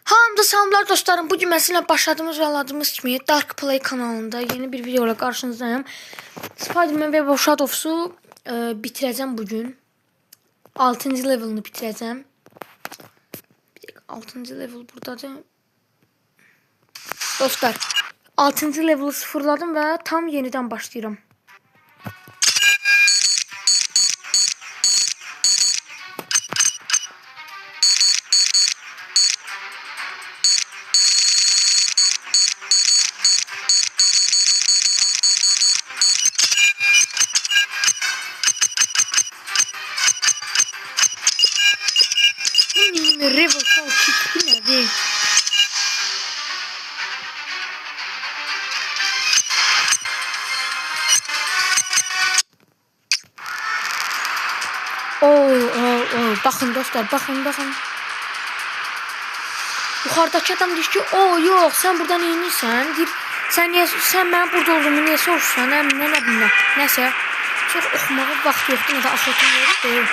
Hamda salamlar dostlarım. Bugün mesela başladığımız ve anladığımız kimi Dark Play kanalında yeni bir video ile karşınızdayım. Spider-Man ve Shadows'u bitireceğim bugün. 6. level'ını bitireceğim. 6. level buradadır. Dostlar, 6. level'ı sıfırladım ve tam yeniden başlayıram. River Fall çıktı ne değil. Bakın dostlar, bakın. Yukarıdaki adam diyor ki, yok sen buradan inirsən. Sen ben burada olduğumu niye soruşsan, ne bilmem. Neyse, çok oxumağa vaxt yoxdur, ne də axotum yoxdur.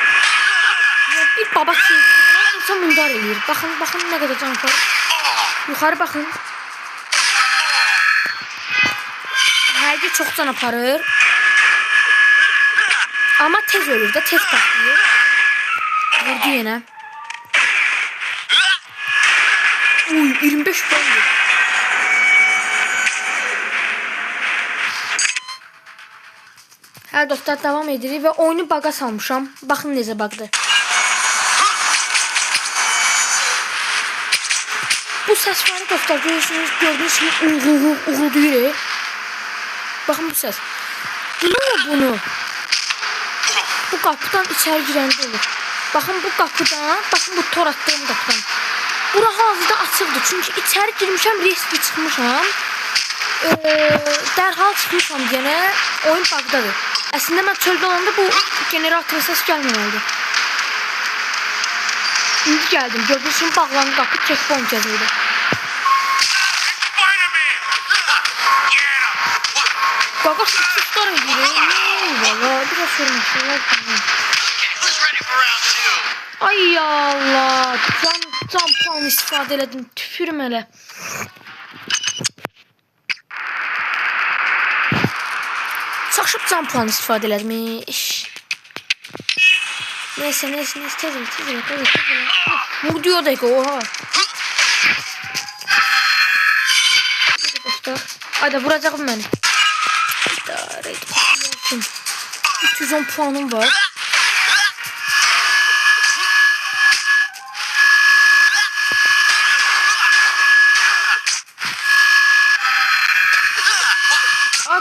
Bir baba şey, insan mündar edir. Bakın ne kadar can var. Yukarı bakın. Herkes çok can aparır. Ama tez ölür de, tez patlıyor. Vurdu yine. 25 puan. Hə dostlar, devam edirik ve oyunu baga salmışam. Bakın necə bagdı. Bu ses var dostlar, gördüğünüz gibi uğulduyur. Bakın bu ses. Bunu. Bu kapıdan içeri girəndə olur. Bakın bu kapıdan, bakın bu tor attığım kapıdan. Bura hazırda açıqdır, çünkü içeri girmişəm, riskli çıxmışam. Dərhal çıxmışam gene, oyun bagdadır. Əslində mən çöldə olanda bu generatorun səs gəlməməlidir. İndi geldim, gördüğünüz gibi bağlandı kapı, checkpoint yazıldı. Baba sıçışlar ediyor. Valla biraz sormuşlar. Ay Allah, can puan istifade elədim, tüfürüm elə. Çaşıb can puan istifade elədim. Neyse tez. Vur diyor dakika, oha. Hadi vuracağım beni. 310 puanım var.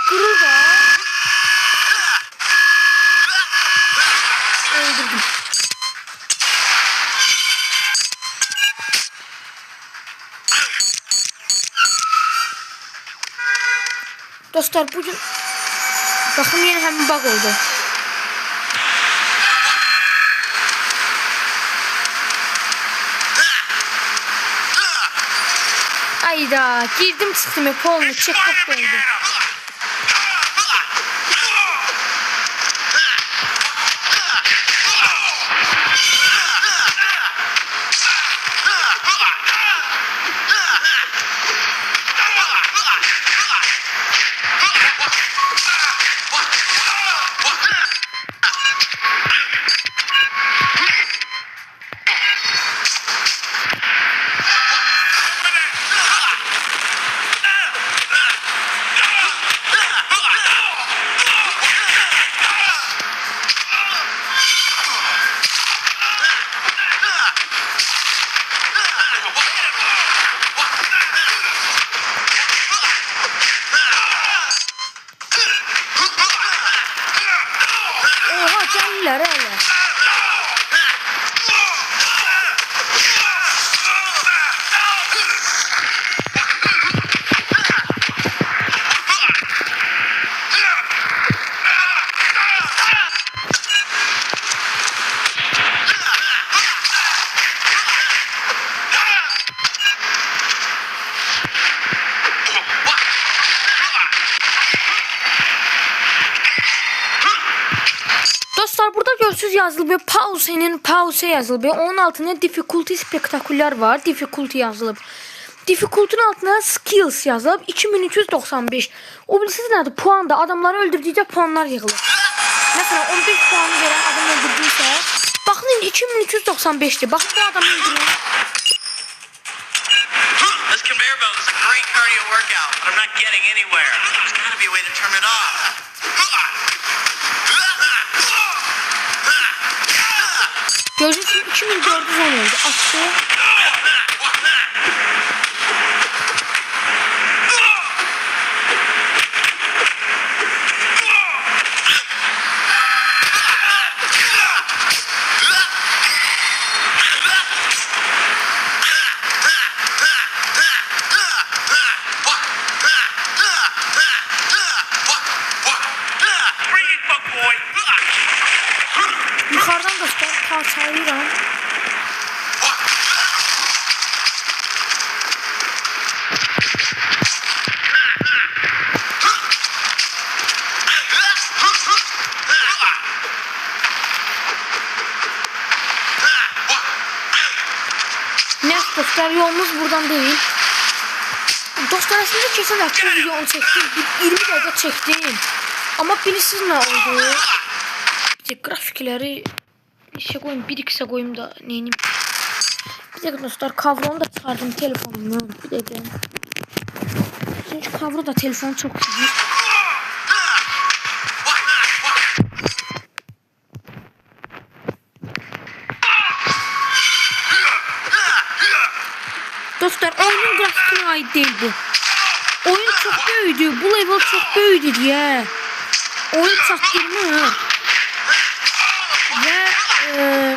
Kırıl da. Öldürdüm. Dostlar bugün bakın yine hemen bug oldu. Ayda girdim çıktım hep olmuş, checkpoint oldu. sonsuz yazılıb və pause yazılıb. Onun altında difficulty spektakulyar var. Difficulty yazılıb. Difficulty'nin altına skills yazılıb. 2395. O bilirsiniz nədir? Puan da adamları öldürdükcə puanlar yığılır. Məsələn 15 puan verən adam öldürdüysə, baxın indi 2395'dir. Baxın bu adamı öldürün. This conveyor belt is a great cardio workout, but I'm not getting anywhere. There's got to be a way to turn it off. Gördüğünüz gibi 2410 oldu. Açtı. Yukarıdan göster. Parçalayıram. Neyse dostlar, yolumuz buradan değil. Dostlar aslında kesin hafta videonu çektim. 20 dakika çektim. Ama bilirsiniz ne oldu? Grafikleri işe koyayım, bir ikisi koyayım da neyini. Bir dakika dostlar, kavronu da çıkardım telefonumu. Bir dakika. Çünkü kavru da telefonu çok iyi. Dostlar oyunun grafikine ait değil bu. Oyun çok büyüdü. Bu level çok büyüdü diye. Oyun çaktırmıyor. Ve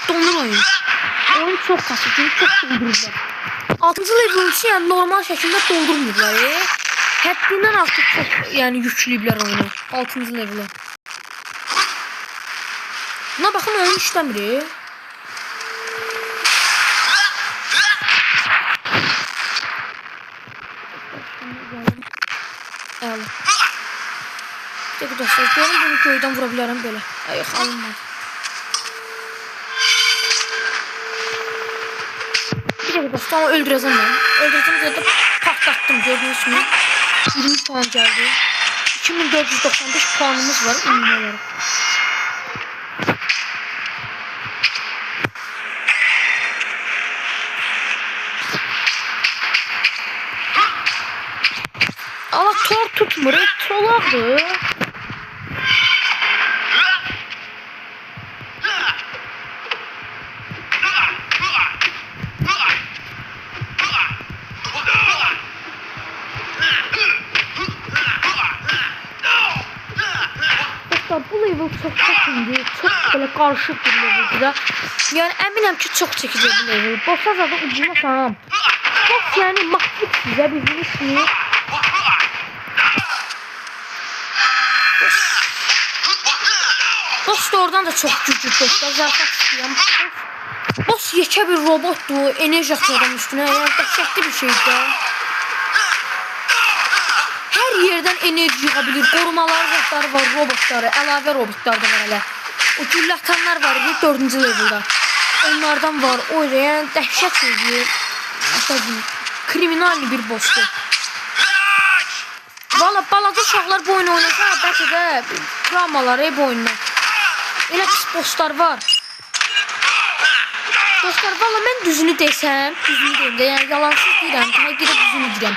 donur oyun. Oyun çok kasıtlı, çünkü çok doldururlar. 6. level için yani normal şekilde doldurmuyorlar. Həddindən artıq çok yani yüklüyüblər oyunu 6. level'e. Buna bakın oyun işləmir. Evet. Peki dostlar, benim bunu köyden vurabilirim böyle. Ay yok, alınmadı. Bir dakika dostlar, ama öldüreceğim ben. Öldüreceğim zaten, patlattım gördüğünüz mü? 20 puan geldi. 2495 puanımız var ünlü olarak. Ama tor tutmur, çolaqdır. Bu level çok çəkindi, çok böyle karışık bir leveldir da. Yani əminəm ki çok çəkəcək bu level. Bossa zaten ucunasam. Boss yani maksimum sizə bildiğiniz kimi. Boss da oradan da çok güclü dostlar. Zarfat istəyəm. Boss yekə bir robotdur. Enerji atıyor adam üstüne. Yani dəhşətli bir şeydir. Her yerden enerji yığabilir. Korumalar zatları var, robotları, əlavə robotlar da var hələ. O güllə atanlar var 4-cü level'da. Onlardan var. O yani dəhşət şeydir. Kriminalli bir bossdur. Valla balaca uşaqlar bu oyunu oynasa, bəlkə də dramalar bu oyunlar. Elə pis bosslar var. Dostlar, valla mən düzünü desəm, düzünü deyim də, yəni yalansız deyirəm, həqiqətən düzünü deyirəm.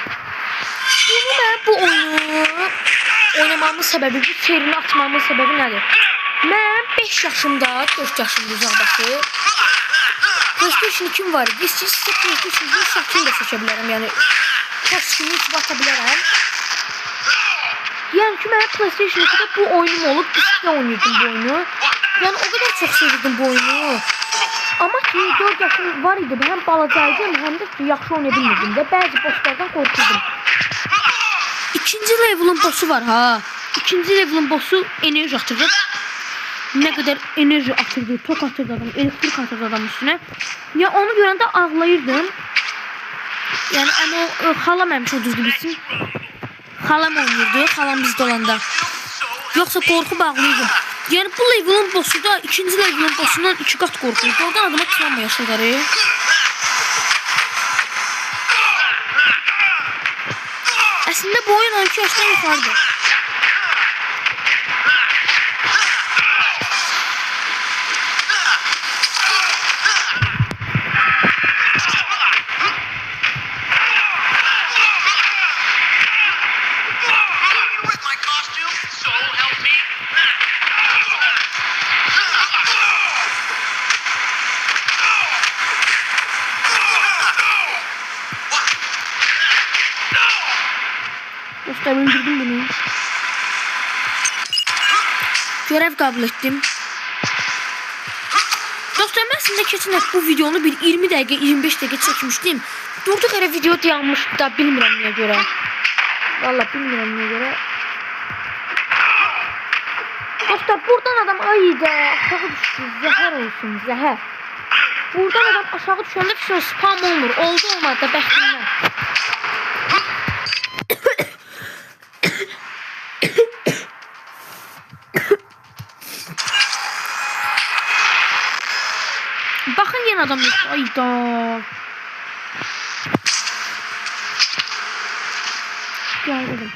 Bu oyunu oynamamın səbəbi, bu serini açmamın səbəbi nədir? Mən 5 yaşımda, 4 yaşımda uzaqdakı PlayStation 2 var idi. İstəyirsə PlayStation 2 şəkini də seçə bilərəm, yəni şəkini içib ata bilərəm. Yəni ki, mən PlayStation 2'də bu oyunum olub, üstə oynayırdım bu oyunu. Yəni o qədər çox sevirdim bu oyunu. Amma ki 4 yaşım var idi, həm balacaydım, həm də yaxşı oynaya bilmirdim də. Bəzi bosslardan qorxurdum. İkinci level'ın bossu var ha. İkinci level'ın bossu enerji atırdı. Ne kadar enerji atırdı, tok atırdı adam, elektrik atırdı adam üstüne. Ya onu görəndə ağlayırdım. Yani ama o xalam həmişə düzdür bilsin. Xalam oynayırdı, xalam bizdə olanda. Yoksa qorxub ağlayırdım. Yəni bu levelin bossu da ikinci levelin bossundan 2 qat qorxur. Oradan adama travma yaşadar. Əslində bu oyun 12 yaşdan yuxarıdır. With my costume, so help me. Dostlar öldürdüm bunu. Görev kabul ettim. Dostlar ben sizinle keçən bu videonu bir 20 dəqiqə 25 dəqiqə çəkmişdim. Durduk yere video dayanmışdı da bilmirəm niyə görə. Vallahi bilmirəm niyə görə. Dostlar buradan adam ayda aşağı düştü. Zəhər olsun zəhər. Buradan adam aşağı düşəndə bir spam olmur. Oldu olmadı da bəxtindən. Bakın yine adam yok. Ayda. Geldim.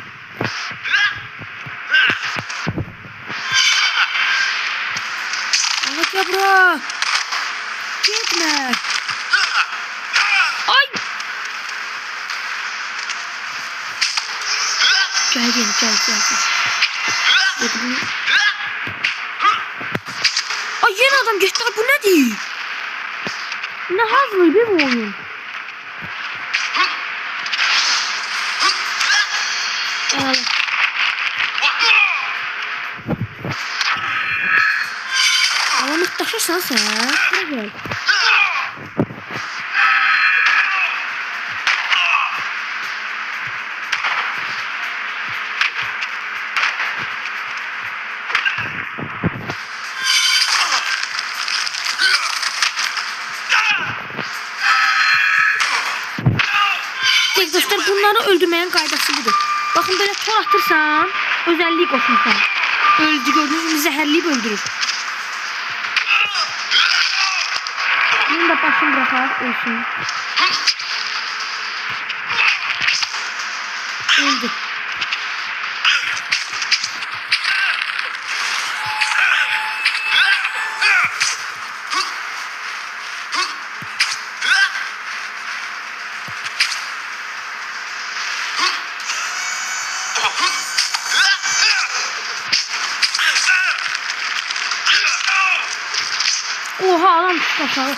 Anlat ya bro. Gitme. Ay. Gel. Ay yine adam geçti. Bu ne değil? Ne hazır bir mi oyun? Evet. Alamet taşırsan sen. Buraya gel. Dostlar bunları öldürmeyen qaydası budur. Bakın böyle tor atırsan özelliği koşmuşsan. Öldü gördüğünüz gibi zehirleyip öldürür. Bunu da başım bırakar olsun. Öldü. Oha lan aşağı.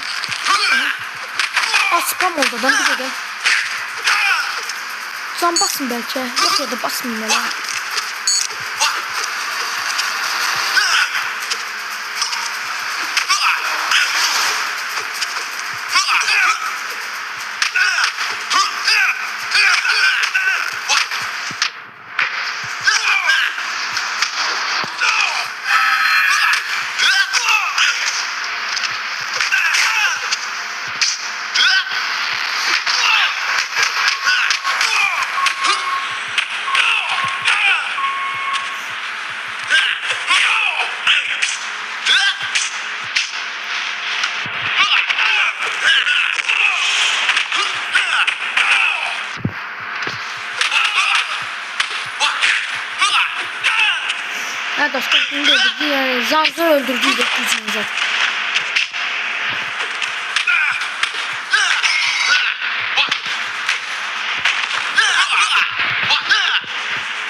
Spam oldu adam bir de. Can basın belki. Yok ya da basmayayım hele. Ha dostlar bunu öldürdü yani zar öldürdüydü gücümüzü.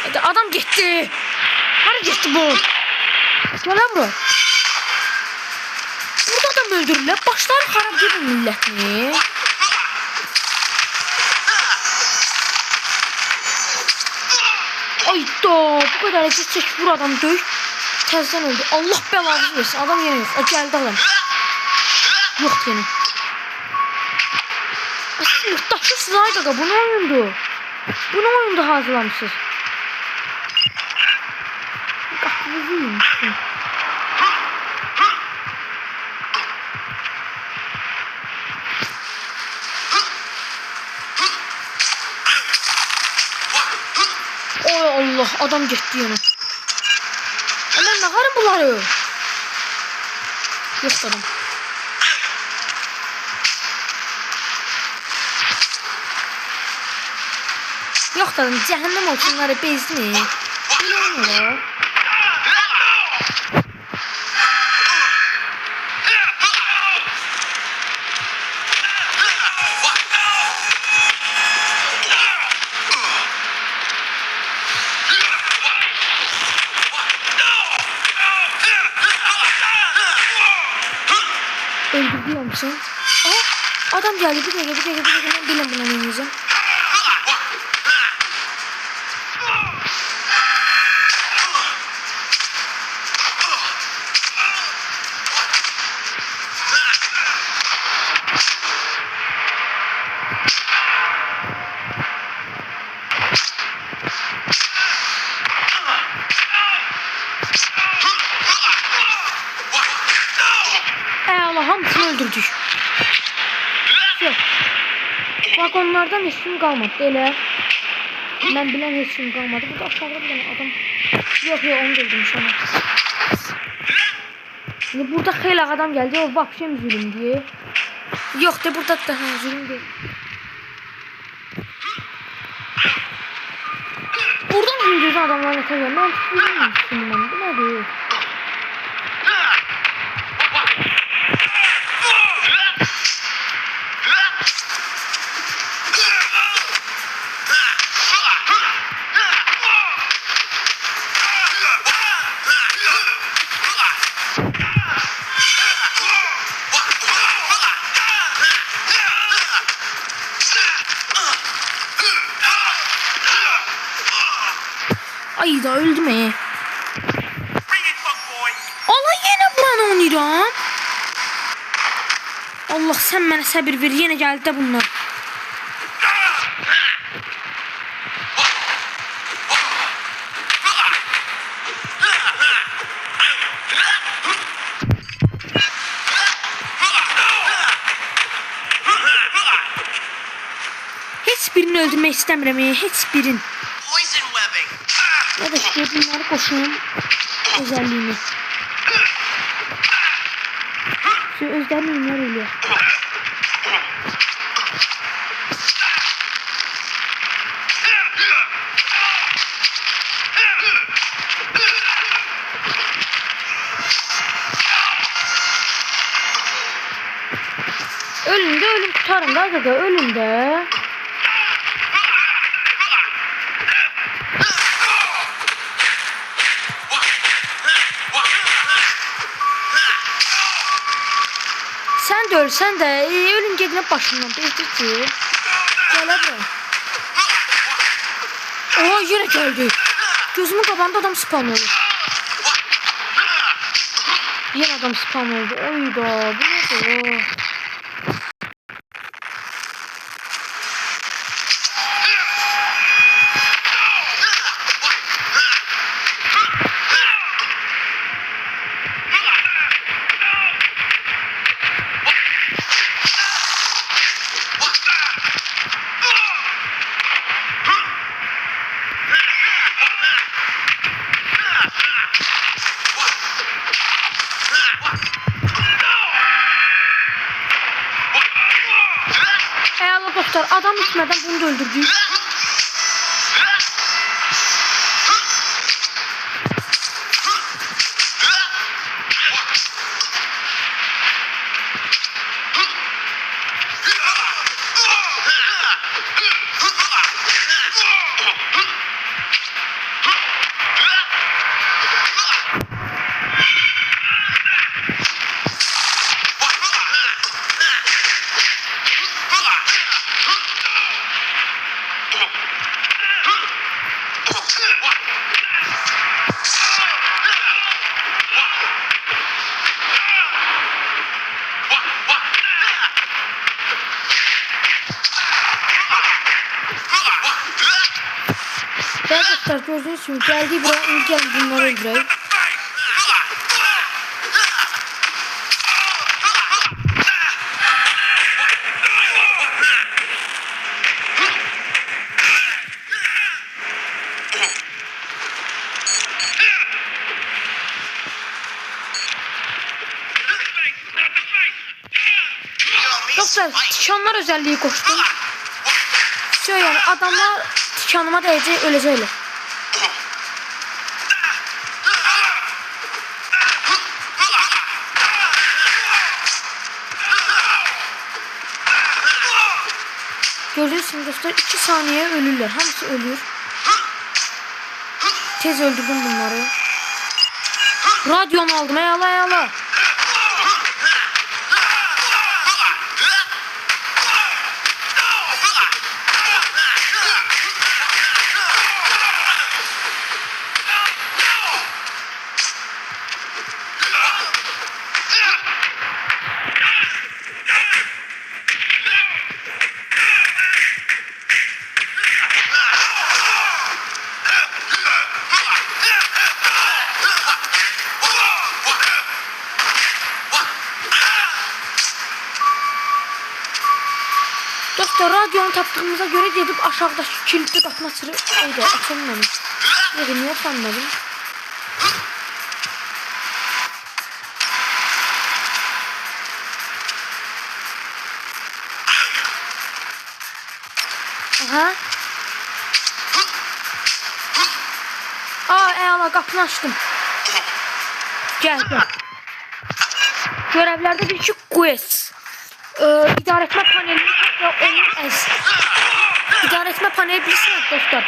Hadi adam gitti. Hani gitti bu? Gel lan bro. Burada adam öldürürler. Başları harap gibi millet mi? Ayda bu kadar acı çek vur adam döy. Tezden öldü. Allah belanı versin. Adam yine yok. O geldi adam. Yok yine. Siz yurttaşısınız Ayda. Bu ne oyundu? Bu ne oyundu hazırlamışsınız? Aklınızı yemişsin. Oy Allah adam gitti yine. Ben ne kadar bu bunları. Yok adam. Yok adam, cehennem olsun bunları bezmi. Bilmiyorum. Öldürüyor musun? Aa, adam geldi, bir dakika ben bilmem buna ne diyeceğim. Allah, hamısını öldürdük. Yok. Bak onlardan hiç kim kalmadı elə. Ben bilen hiç kim kalmadı. Burada aşağıda bir tane adam. Yok onu da öldürmüş ama. Şimdi burada xeyli adam geldi. O vapşem zulüm diye. Yok de burada da zulüm değil. Buradan zulüm adamlarla tabii. Ben bilmiyorum ben. Bu ne diyor? Ay da öldüm he. Allah yine buranı oynayıram. Allah sen bana sabır ver, yine geldi de bunlar. Hiçbirini öldürmek istemiyorum ya, hiçbirini. Ya da işte bunları koşun özelliğini. Şu özelliğini öyle. Ölün de ölüm tutarım da gaga, ölün de. Sen de ölsen de ölüm gedine başından bezdirdi. Gələ bura. Oha yine geldi. Gözümün qabağında adam spam olur. Yine adam spam oldu. Oyda bu nedir? Allah dostlar, adam bitmeden bunu da öldürdük. Arkadaşlar gördüğünüz gibi geldiği buraya ilk geldi bunları öldüreyim. Dostlar, tikanlar özelliği koştum. Şey yani adamlar tikanıma değecek, öləcəklər. Görüyorsunuz dostlar, 2 saniye ölürler. Hamısı ölür. Tez öldürdüm bunları. Radyonu aldım. Eyvallah eyvallah. Dostlar, radyonu tapdığımıza göre gedib aşağıdaki kilitli qapını açılmamış. Niye sanmadım? Aha. Eyvallah, qapını açtım. Gel. Görevlerde bir iki quest. İdarə paneli ve onun İdarə paneli bilirsiniz dostlar.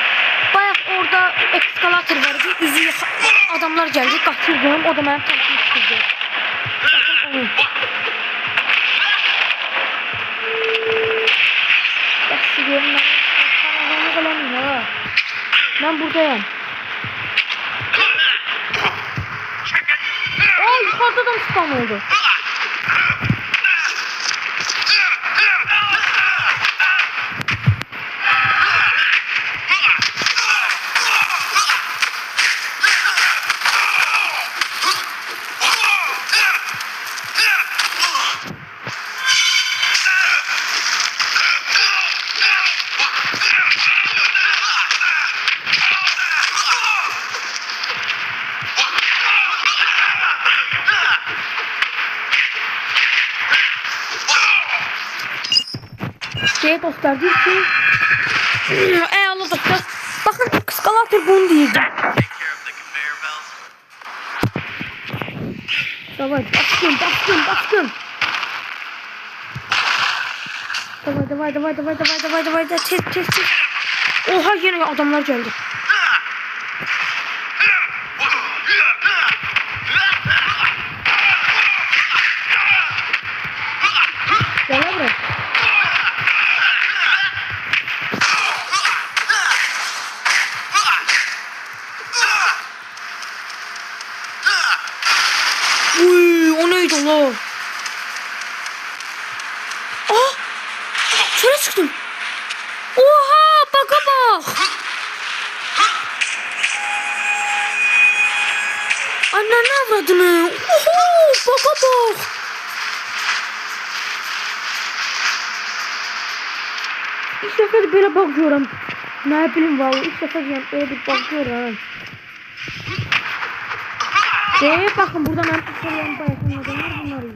Bayaq orada eskalator vardı. Üzü adamlar geldi. Qaçırdım. O da mənim tərəfimə çıxırdı. Bakın onu. Yaxşı görün. Ben buradayım. Yukarıda da spam oldu. Dostlar diyor ki eyvallah dostlar, bakın eskalator bunu diyeceğim. Davay baskın. Davay tez. Oha, yine adamlar geldi. Gel buraya. O neydi Allah? Şöyle çıktım. Oha, bak. Ananı avradını. Oho, bak. İlk defa böyle bakıyorum. Ne bileyim vallahi, ilk defa böyle bir bakıyorum. Bakın burada ben tutuyorum, bayatın adamlar bunlar iyi.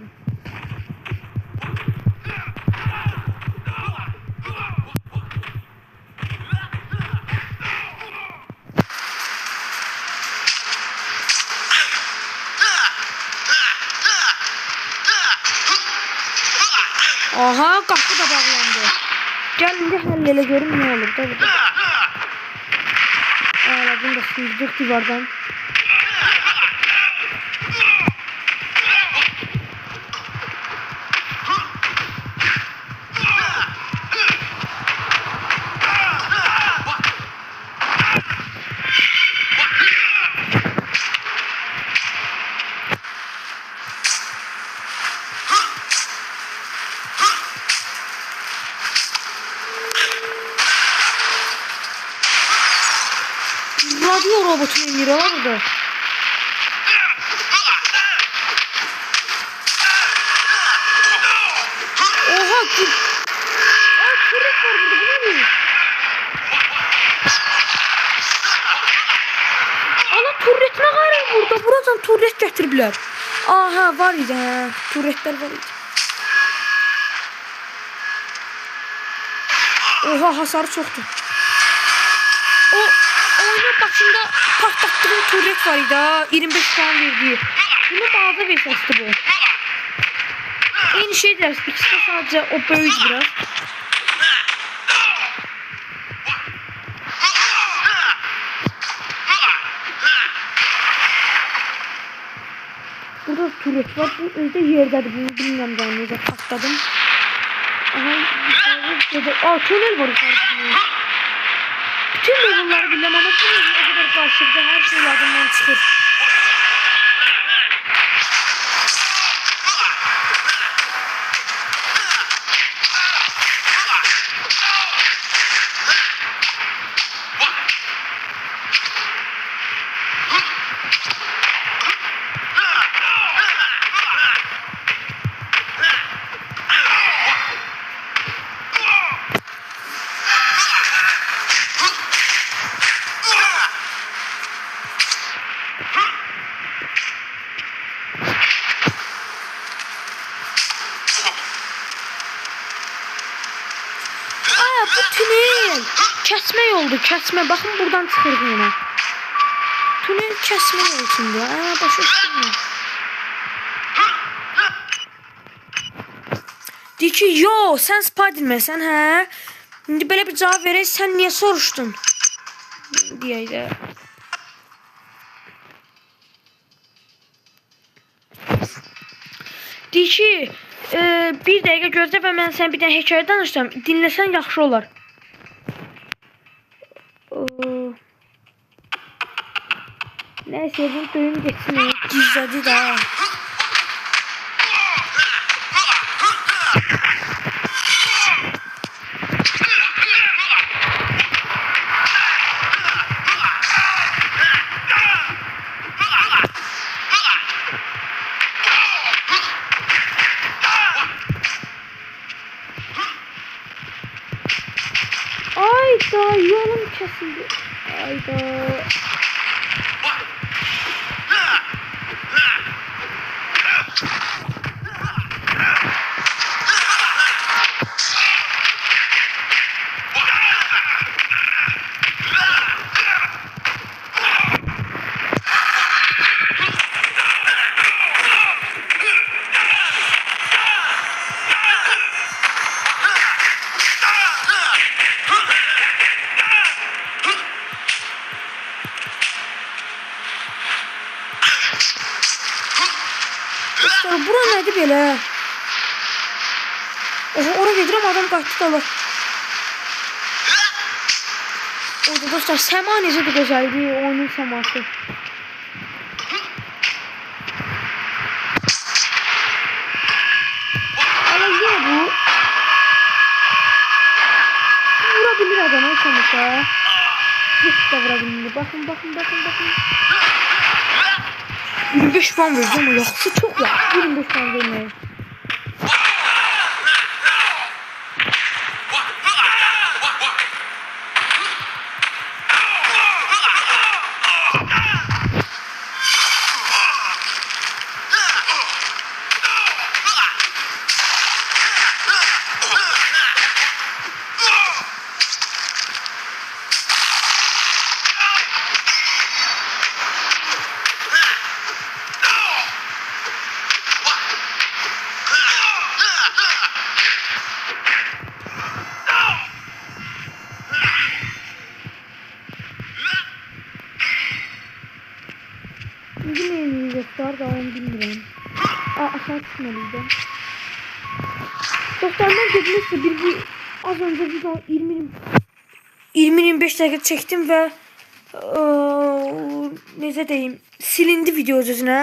Aha, kapı da bağlandı. Gelin de hallele görün ne olur. Tabii. Bunu da sıyırdık duvardan. Radyo robotun emiri orada. Oha, turret var burada, bu ne? Ana, turretine gayrı burada. Buradan turret getirdiler. Aha, var idi ha. Turretler var idi. Oha, hasarı çoxdur. O oyunun başında patlatdığım turret var idi ha. 25 puan verdiği. Bunu bazı bir sesdi bu. Aynı şeydir. İkisi de sadece o böyük biraz. Burada turret var. Bu özde yerdedir. Bunu bilmiyorum daha necə patladım. Aha, tünel var yukarıda. Bütün level'ları bilmem ama bu o kadar karşıda her şey yadımdan çıxır. Bu tünel kesme yoldu, kesme. Bakın buradan çıxırdı yine. Tünel kesme yol içinde. Başa düşdüm. Deyir ki, yo, sən Spiderman-sən, hə? İndi belə bir cavab verək, sən niyə soruşdun? Deyək də. Deyir ki, bir dəqiqə gözlə və mən sən bir dənə hekayə danışsam, dinləsən yaxşı olar. Nəysə, bunu döyüm geçsin, gizlədi daha. Ayda, yolum kesildi. Ayda. Bura nədir belə? Oha, ora gedirəm, adam qaçdı da var. Orada dostlar, səma necədir gözəldir, oyunun səması. Ama yine bu vurabilir adamı sonuçta. Hiç de vurabilir. Bakın. 25 puan vereceğim ama yaxşı çok ya. 25 puan vermeye. Dostlar da onu bilmirəm. Aşağı düşməliydim. Dostlar mən dedimsə az önce video 20-25 dəqiqə çəkdim və necə deyim, silindi video özünə.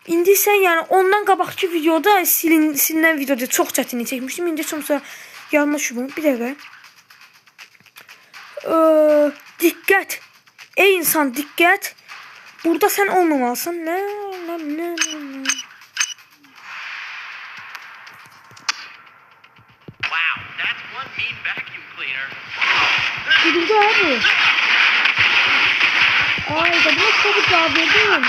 İndi sən yəni ondan qabaqki videoda silinən videoda çox çətinlik çəkmişdim. İndi sonra yanlışım. Bir dəqiqə. Diqqət. Ey insan, diqqət. Burada sen olmamalısın. Ne? Wow, that's one mean vacuum cleaner. Gidildi abi. Ay da bunu çabuk verdim.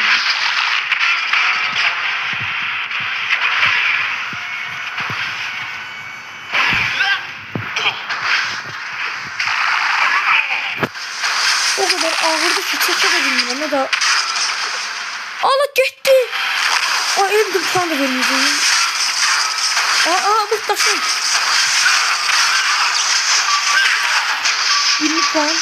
ağırdı ki çəkə də bilmirəm. O da... Allah getdi. Ay elim dırpan da verməyəcəyim. Mutlaşın. 20 puan.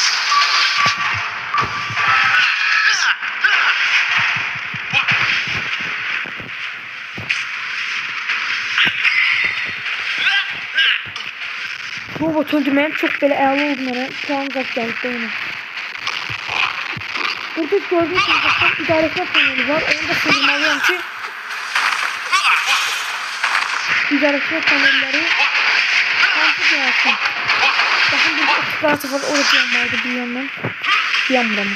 Robot öldürməyim çox belə əla oldu mənə. Puan qaz gəlib də ona. Burada gördüyünüz kimi idarəetmə paneli var. Onu da sığırmalıyam ki idarəetmə panelləri hansı gəlsin. Bakın bir tıklarsa var. Orada yanmaydı bir yandan. Yanmır ama.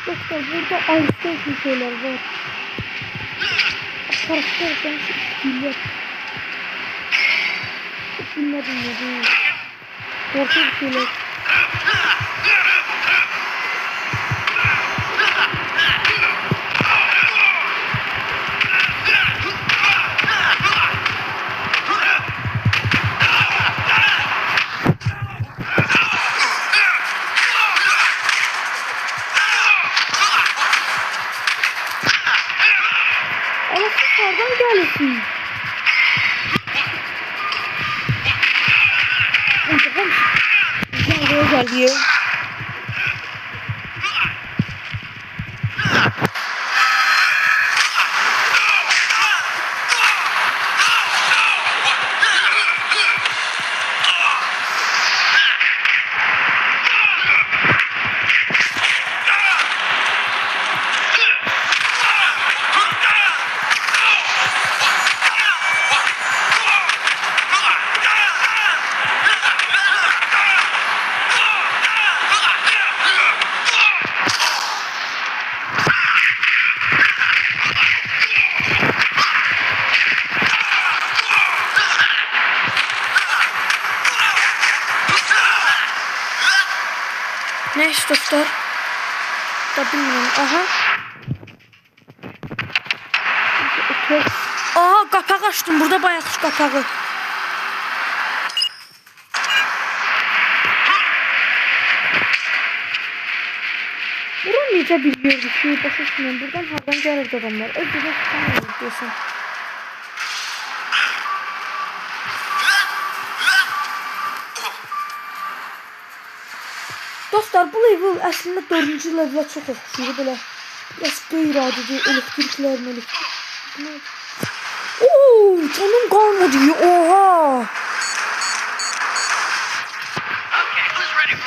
Dostlar burada ayrıca şeyler var. Karakterden skiller. Skiller ne? Korkunç şeyler. Nereden gelirsin? Buraya geliyor. Neyse dostlar. Da bilmiyorum. Aha. Aha kapak açtım. Burada bayağı kapağı. Buradan necə biliyoruz ki, başa düşmüyorum. Buradan hardan gəlirdi adamlar. Öncədən tutamıyoruz diyorsun. Dostlar bu level əslində 4-cü levelə çox oxşuyur. Belə qeyri-adi elektriklər, ooo, canım qalmadı. Oha.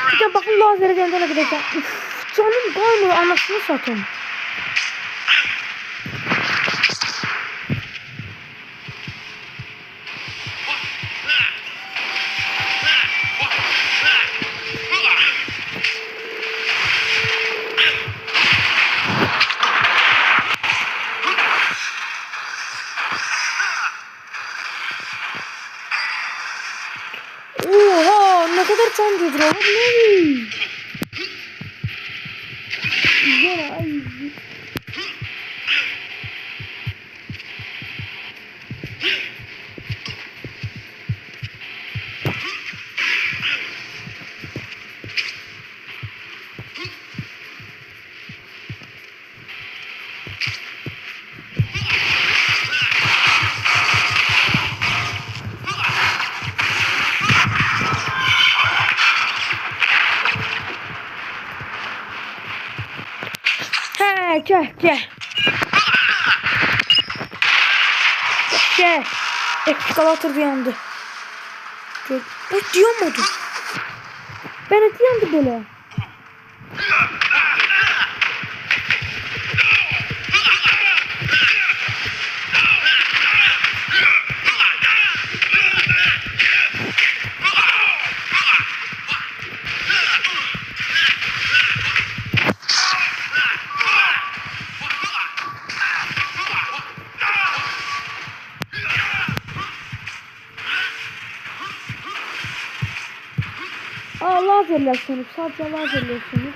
Bir də baxın lazerə gəndə nə qədər can. Canım qalmadı, anasını satın. Oha, ne kadar can götürüyor lan. Güzel ay. Gel. Gel. Eskalator bir yandı. Bu diyor muydu? Ben yandı böyle. Lazerler sönüp, sadece lazerler sönüp.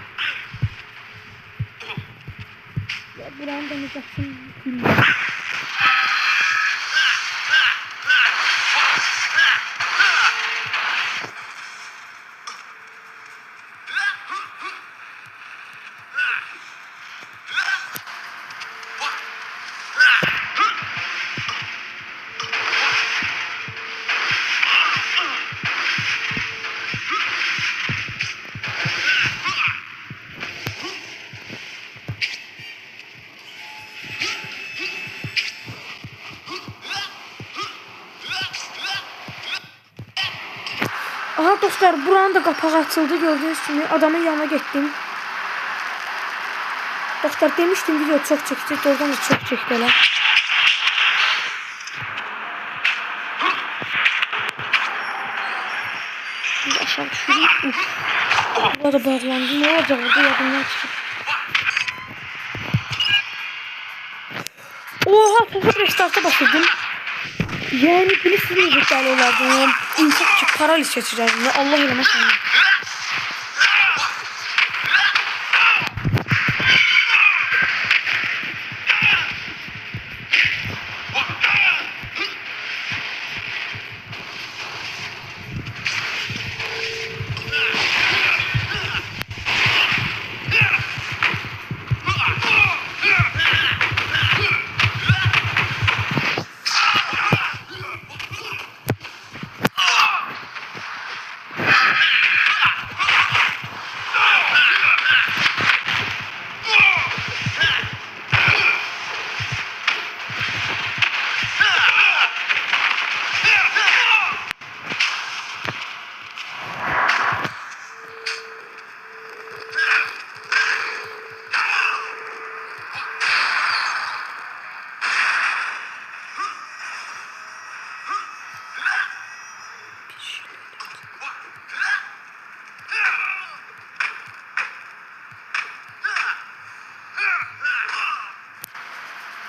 Ya buranı döneceksin. Aha dostlar, buranın da kapağı açıldı, gördüğünüz gibi adamın yanına gittim. Dostlar demiştim video çok çekecek, oradan da çok çektiler. Şimdi aşağı düşüreyim. Burada bağlandı, ne olacak orada yadımdan çıkıp. Oha, sıfır restarta basırdım. Yani bilirsiniz iptal olardı. İnsan ki paraliz geçeceğiz. Allah eləməsin.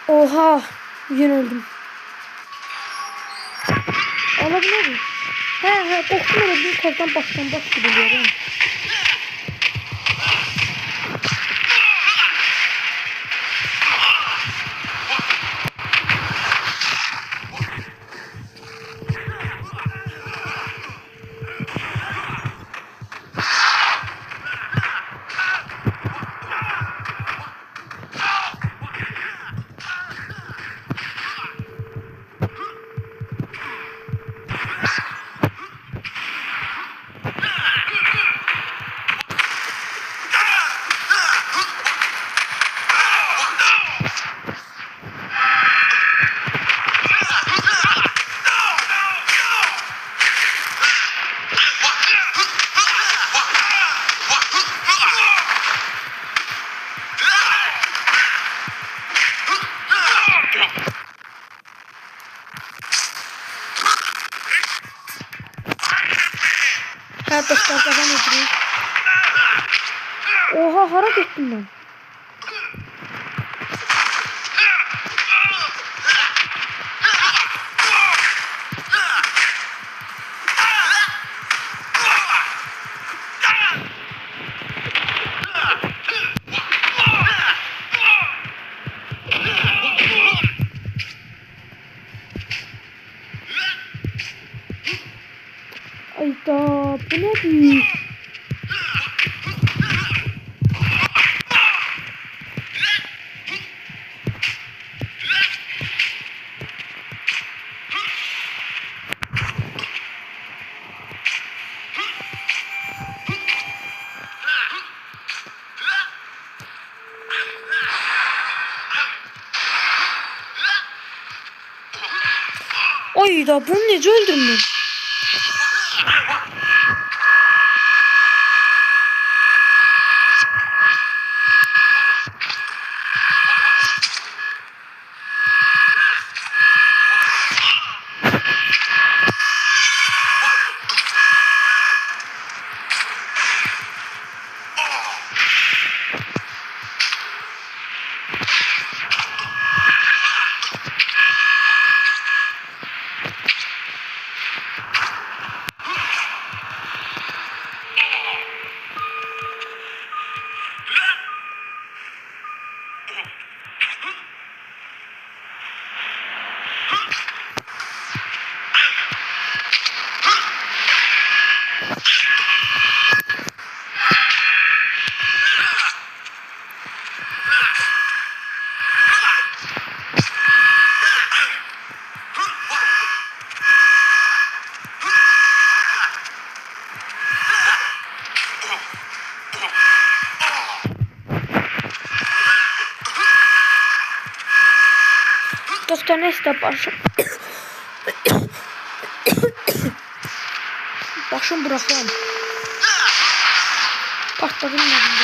Oha, yenildim. Alabilir miyim? He, korktum öyle bir korktan baştan baş gibi diyorum. Evet dostlar, devam ediyoruz. Oha, hara gittim ben. Ayda, bu ne değil? Ayda, bunu nece öldürmem? Dostlar neyse başım. Başım bırakıram. Başladım yanımda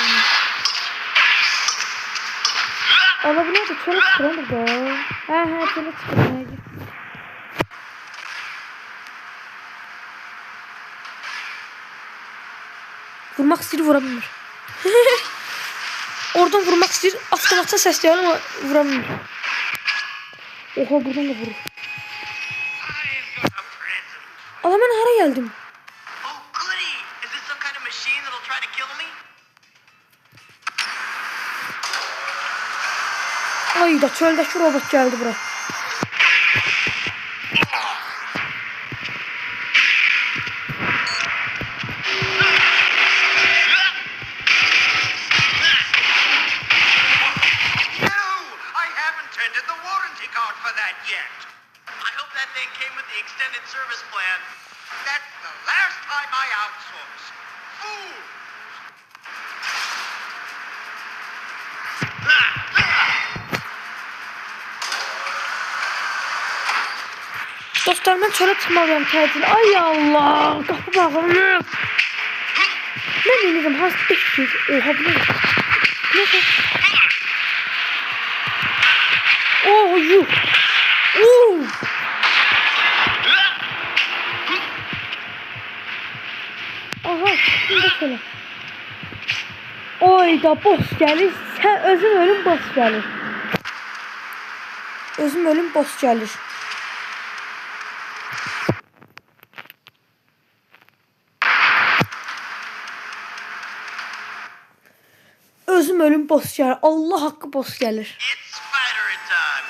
onu. Olabilir de çöle çıkıramır da. He çöle çıkıramır. Vurmak istəyir, vuramıyor. Oradan vurmak istəyir, avtomatla səsləyir ama vuramıyor. Oha buradan da vurur. Ama ben hara geldim? Oh, goody! Is this some kind of machine that'll try to kill me? Ay da çöldeki robot geldi bura. I hope that thing came with the extended service plan. That's the last time I outsource. Fool! Dostlar ben çöle çıkmalıyım təcil. Ay Allah! Qapı bağlanır. Mən yeniyim, hansı işsiz? Oha bu ne? Neyse. Oh yuh! Aha, şimdi şöyle. Oy da boss gəlir. Sən özün ölüm boss gəlir. Özüm ölüm boss gəlir. Özüm ölüm boss gəlir. Allah haqqı boss gəlir. It's spider time.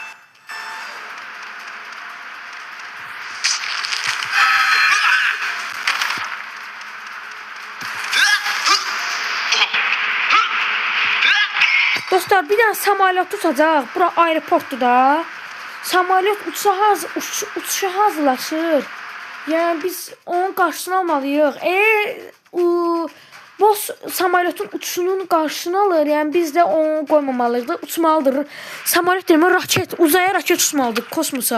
Dostlar bir dənə samolyot tutacaq. Bura aeroportdur da. Samolyot uçuşa hazırlaşır. Yəni biz onun qarşısını almalıyıq. Boss samolyotun uçuşunun qarşısını alır. Yəni biz də onu qoymamalıyıq. Uçmalıdır. Samolyot demə raket, uzaya raket uçmalıdır kosmosa.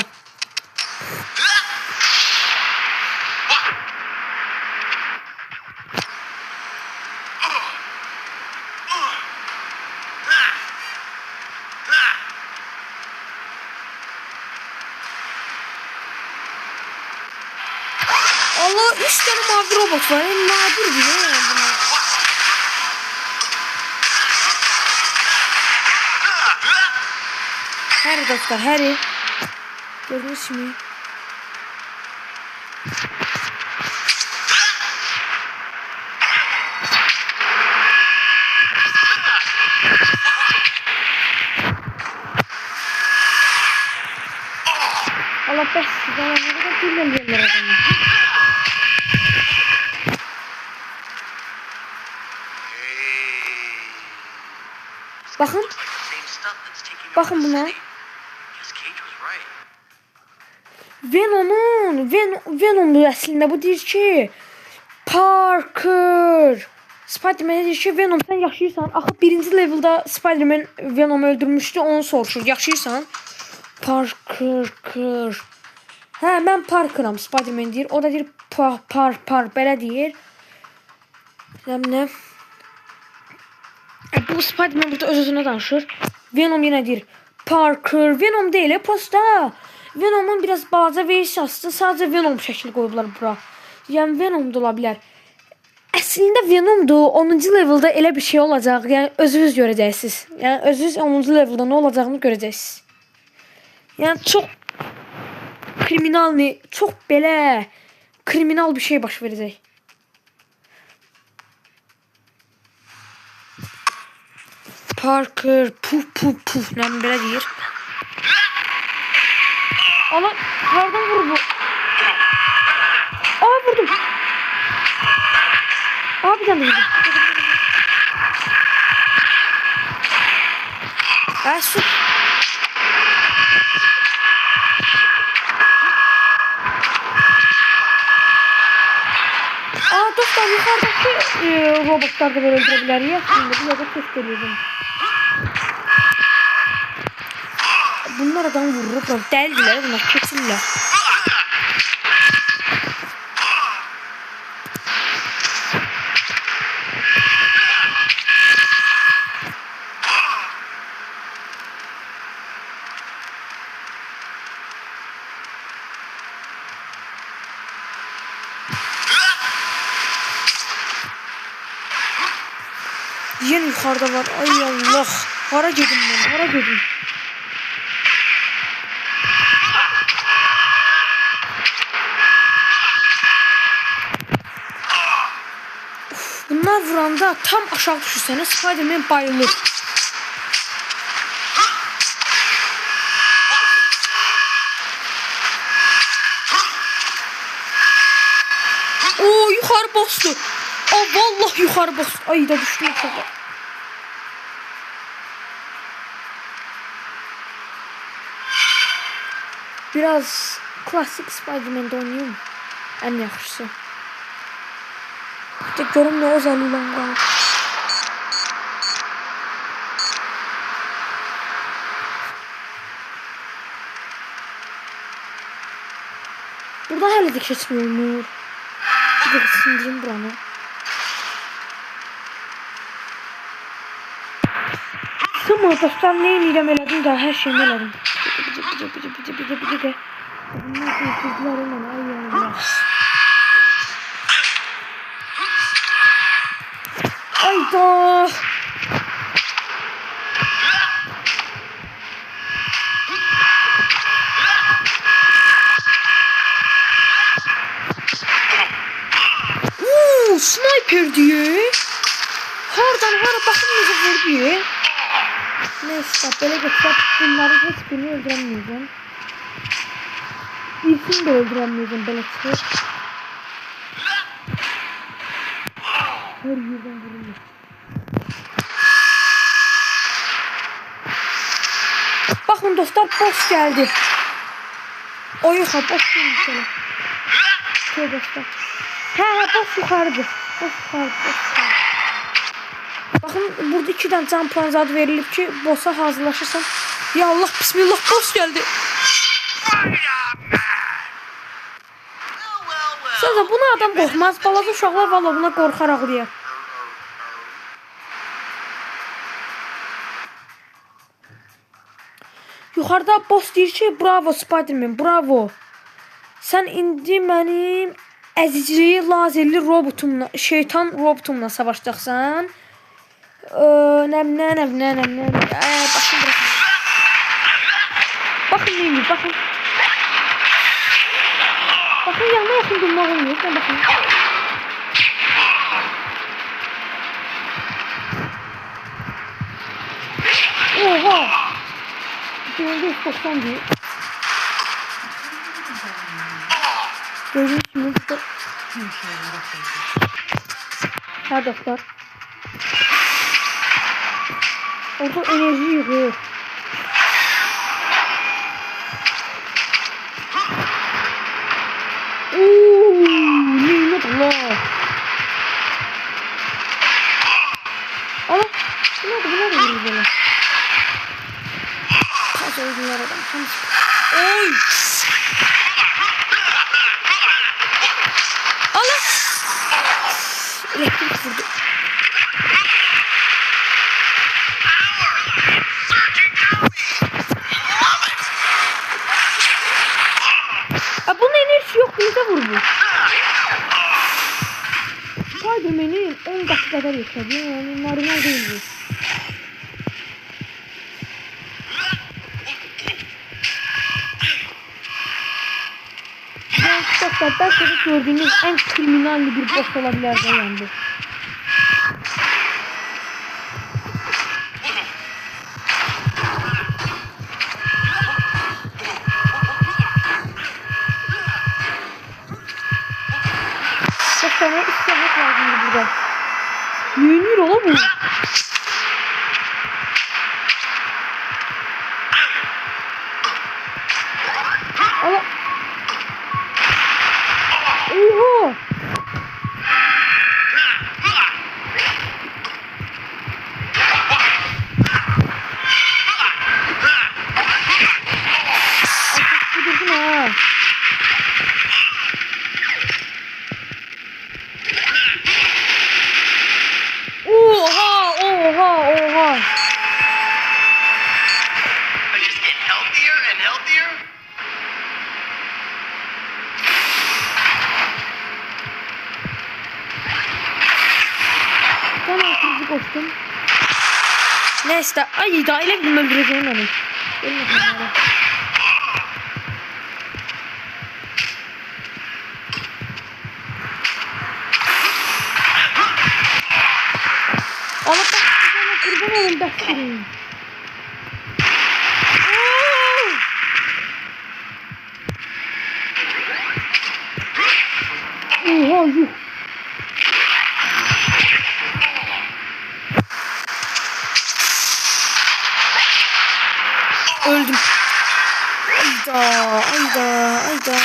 Allah 3 tane mavi robot var. En nadir bile yani bunlar. Harry dostlar, Harry. Gördünüz mü? Allah bəs, ne kadar gülmeliyorlar adamı. Bakın. Bakın buna. Venom'dur əslində. Bu deyir ki, Parker. Spider-Man deyir ki, Venom sen yaşayırsan. Axı birinci levelda Spider-Man Venom'u öldürmüşdü. Onu soruşur. Yaşayırsan. Parker. Hə, mən Parkeram. Spider-Man deyir. O da deyir belə deyir. Nə? Bu Spider-Man burada öz-özünə danışır. Venom yenə deyir Parker. Venom deyil, posta. Venom'un biraz balaca versiyasıdır. Sadəcə Venom şəkli qoyublar bura. Yəni Venom da ola bilər. Əslində Venom'dur. 10-cu levelda elə bir şey olacaq. Yəni özünüz görəcəksiniz. Yəni özünüz 10-cu levelda nə olacağını görəcəksiniz. Yəni çox kriminal, çox belə kriminal bir şey baş verəcək. Parker puf nə belə deyir. Ama hardan vurur bu? Aa vurdum. Aa bir tane vurdum. Su. Aa dostlar yukarıdaki robotlar da böyle öldürebilir ya. Şimdi bir yerde ses geliyor. bunlar adamı vururlar. Dəldirlər bunlar, keçirlər. Yenə yuxarıda var. Ay Allah. Hara gedim mən? Hara gedim? Bunlar vuranda tam aşağı düşürseniz Spider-Man bayılır. Oo, yukarı bastı. Aa, vallahi yukarı bastı. Ay da düştüm aşağı. Biraz klasik Spider-Man'de oynayayım. En yaxşısı. İşte görüm ne özelliğiyle qalır. Burada hələ də keçmiyor. Bir də sindirim buranı. Sıma dostlar, ne eyləyirəm elədim də hər şeyimi elədim. Bunlar sözlər ilə ay Allah. Ayda. Sniper diye. Hardan hara bakın necə vurdu. Neyse, böyle geçsek bunların hiçbirini öldüremeyeceğim. İlkini de öldüremeyeceğim böyle çıkıyor. Her yerden vurulmuş. Bakın dostlar, boss geldi. O yukarı, boss gelmiş şöyle. Şöyle dostlar. Boss yukarıdır. Boss yukarıdır, boss yukarıdır. Bakın burada 2 tane can puan zadı verilip ki boss'a hazırlaşırsan. Ya Allah, bismillah, boss geldi. Sonra buna adam qorxmaz. Balaca uşaqlar valla buna qorxar ağlayar. Yuxarıda boss deyir ki, bravo Spider-Man, bravo. Sən indi mənim əzicili lazerli robotumla, şeytan robotumla savaşacaqsan. Nə. Başım bırakın. Bakın neymiş, bakın. Bakın yanına yakın durmaq olmuyor. Sen bakın. Oha. 290 diyor. Gördüğünüz gibi burada. Ha dostlar. Orada enerji yığıyor. Neymet Allah. Ama bunlar da vuruyor böyle. Kaç oyunlar adam. Oy. Allah. Elektrik vurdu. Bunun enerjisi yok, bize vurdu. Spider-Man'in 10 dakika kadar yaşadı. Yani normal değil bu. Arkadaşlar, belki de gördüğünüz en kriminalli bir boss olabilir de yani bu. Sana istemek lazımdı burada. Yönür ola bu. Allah. Oha. koştum. Neyse. Ay da elə bildim öldüreceğim onu. Ölmedim. Allah bak kurban olun bekleyin. Oha yuh. Öldüm. Ayda.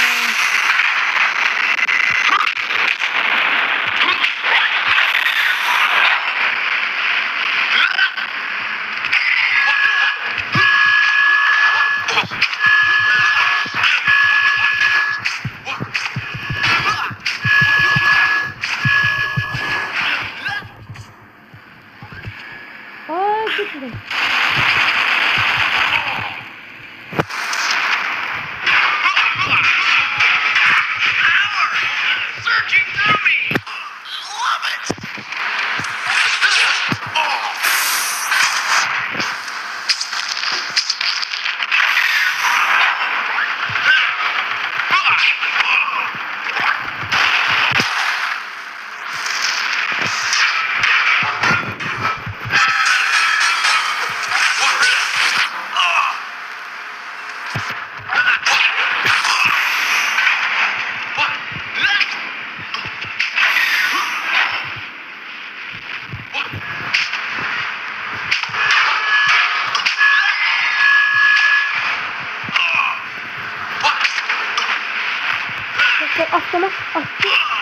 Gitmedim. Surging through me. Love it.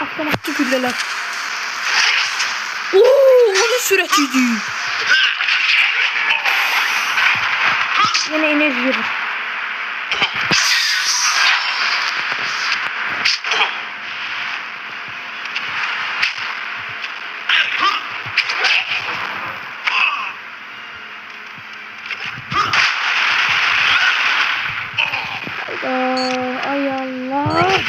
Atlamak güldüler. Ooo o ne süratiydi. Yine enerji verir. Ay Allah.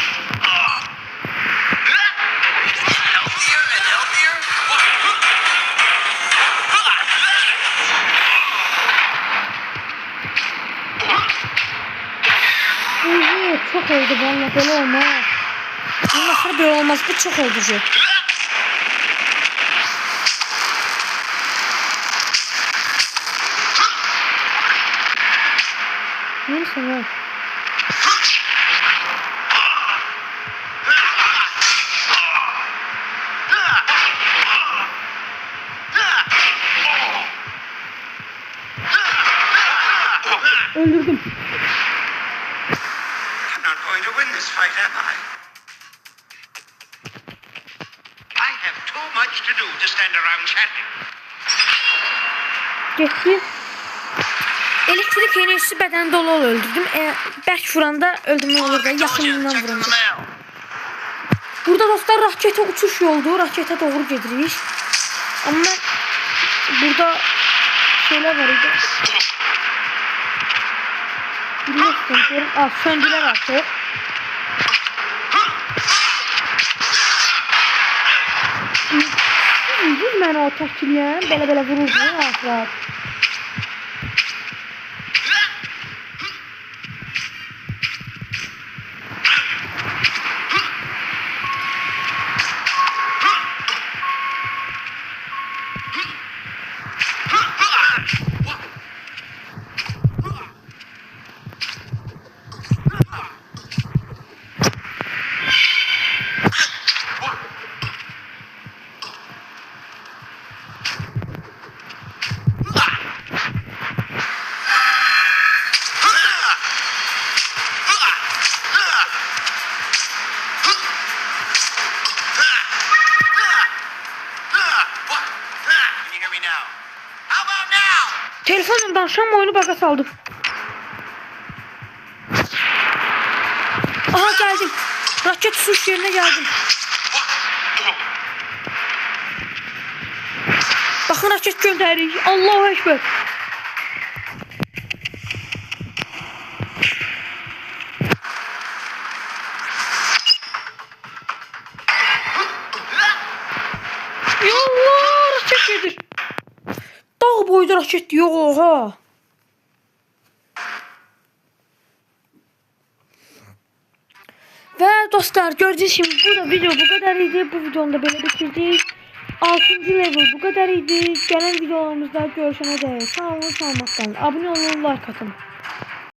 Çok oldu valla böyle olmaz. Bunun ahırı böyle olmaz. Bu çok olducu. Neyse ya. Öldürdüm. I'm not going to win this fight, am I? I have too much to do to stand around chatting. Geçti. Elektrik enerjisi bədəndə olan öldürdüm. Bərk vuranda öldürmək olur da yaxınından vuranda. Burada dostlar rakete uçuş yoldu. Rakete doğru gedirik. Ama burada şeyler var idi. Bilmiyorum. Söndüler artık. Siz mənə o təkiliyəm. Belə vururdu. Rahat. Telefonla danışan oyunu baga saldım. Aha geldim. Raket suç yerine geldim. Bakın raket gönderirik. Allahu Ekber. Ya Allah raket gelir. boyda raket yok, oha. Ve dostlar, gördüğünüz gibi bu da video bu kadar idi. Bu videonu da böyle bitirdik. 6. level bu kadar idi. Gelen videolarımızda görüşene dek. Sağ olun, sağlıkla. Abone olun, like atın.